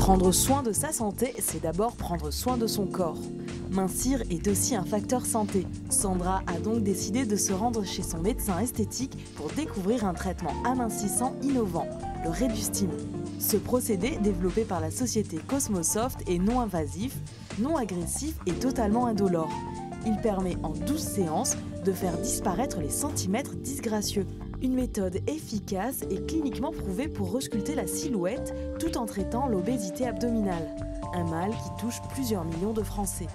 Prendre soin de sa santé, c'est d'abord prendre soin de son corps. Mincir est aussi un facteur santé. Sandra a donc décidé de se rendre chez son médecin esthétique pour découvrir un traitement amincissant innovant, le Redustim. Ce procédé, développé par la société Cosmosoft, est non invasif, non agressif et totalement indolore. Il permet en 12 séances de faire disparaître les centimètres disgracieux. Une méthode efficace et cliniquement prouvée pour resculpter la silhouette tout en traitant l'obésité abdominale, un mal qui touche plusieurs millions de Français.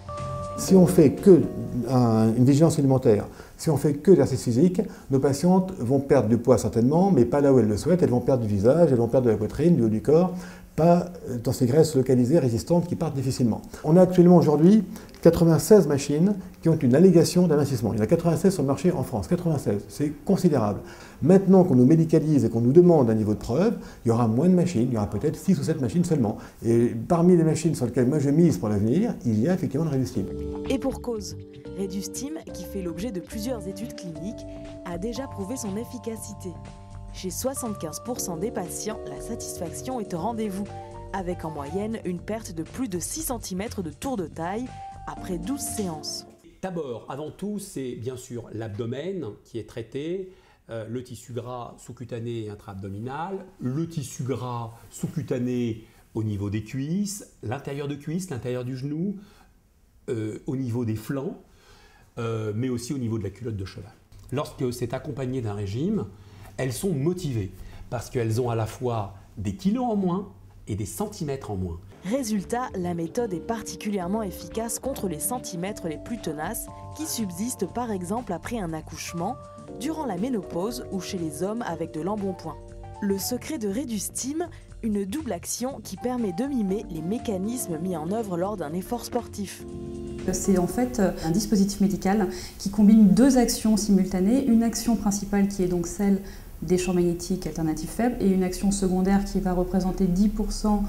Si on fait que une vigilance alimentaire, si on fait que l'exercice physique, nos patientes vont perdre du poids certainement, mais pas là où elles le souhaitent. Elles vont perdre du visage, elles vont perdre de la poitrine, du haut du corps, pas dans ces graisses localisées résistantes qui partent difficilement. On a actuellement aujourd'hui 96 machines qui ont une allégation d'amincissement. Il y en a 96 sur le marché en France, 96, c'est considérable. Maintenant qu'on nous médicalise et qu'on nous demande un niveau de preuve, il y aura moins de machines, il y aura peut-être 6 ou 7 machines seulement. Et parmi les machines sur lesquelles moi je mise pour l'avenir, il y a effectivement le Redustim. Et pour cause, Redustim, qui fait l'objet de plusieurs études cliniques, a déjà prouvé son efficacité. Chez 75% des patients, la satisfaction est au rendez-vous, avec en moyenne une perte de plus de 6 cm de tour de taille après 12 séances. D'abord, avant tout, c'est bien sûr l'abdomen qui est traité, le tissu gras sous-cutané et intra-abdominal, le tissu gras sous-cutané au niveau des cuisses, l'intérieur de cuisse, l'intérieur du genou, au niveau des flancs, mais aussi au niveau de la culotte de cheval. Lorsque c'est accompagné d'un régime, elles sont motivées parce qu'elles ont à la fois des kilos en moins et des centimètres en moins. Résultat, la méthode est particulièrement efficace contre les centimètres les plus tenaces qui subsistent par exemple après un accouchement, durant la ménopause ou chez les hommes avec de l'embonpoint. Le secret de Redustim, une double action qui permet de mimer les mécanismes mis en œuvre lors d'un effort sportif. C'est en fait un dispositif médical qui combine deux actions simultanées, une action principale qui est donc celle des champs magnétiques alternatifs faibles et une action secondaire qui va représenter 10%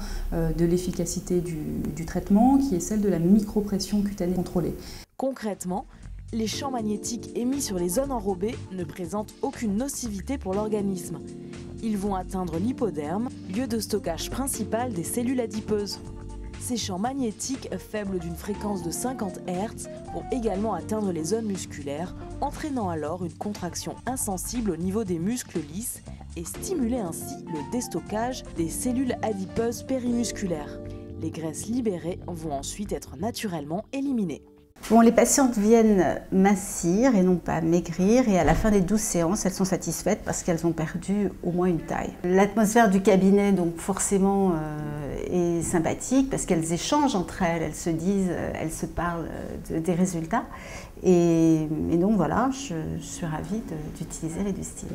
de l'efficacité du traitement, qui est celle de la micropression cutanée contrôlée. Concrètement, les champs magnétiques émis sur les zones enrobées ne présentent aucune nocivité pour l'organisme. Ils vont atteindre l'hypoderme, lieu de stockage principal des cellules adipeuses. Ces champs magnétiques faibles d'une fréquence de 50 Hz vont également atteindre les zones musculaires, entraînant alors une contraction insensible au niveau des muscles lisses et stimuler ainsi le déstockage des cellules adipeuses périmusculaires. Les graisses libérées vont ensuite être naturellement éliminées. Bon, les patientes viennent mincir et non pas maigrir, et à la fin des 12 séances, elles sont satisfaites parce qu'elles ont perdu au moins une taille. L'atmosphère du cabinet, donc forcément, est sympathique parce qu'elles échangent entre elles, elles se disent, elles se parlent des résultats. Et donc voilà, je suis ravie d'utiliser Redustim.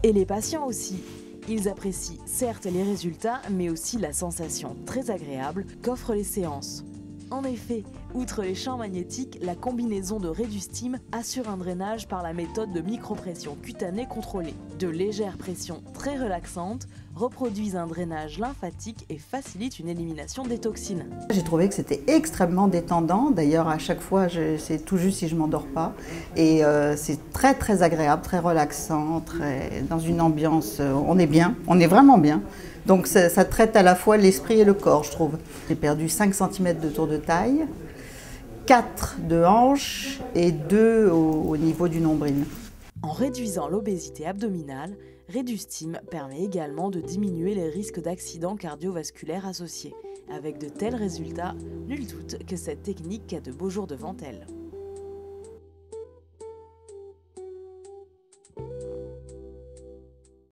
Et les patients aussi. Ils apprécient certes les résultats, mais aussi la sensation très agréable qu'offrent les séances. En effet, outre les champs magnétiques, la combinaison de Redustim assure un drainage par la méthode de micropression cutanée contrôlée. De légères pressions très relaxantes reproduisent un drainage lymphatique et facilitent une élimination des toxines. J'ai trouvé que c'était extrêmement détendant. D'ailleurs, à chaque fois, c'est tout juste si je ne m'endors pas. Et c'est très très agréable, très relaxant, dans une ambiance, on est bien, on est vraiment bien. Donc ça traite à la fois l'esprit et le corps, je trouve. J'ai perdu 5 cm de tour de taille, 4 de hanche et 2 au niveau du nombril. En réduisant l'obésité abdominale, Redustim permet également de diminuer les risques d'accidents cardiovasculaires associés. Avec de tels résultats, nul doute que cette technique a de beaux jours devant elle.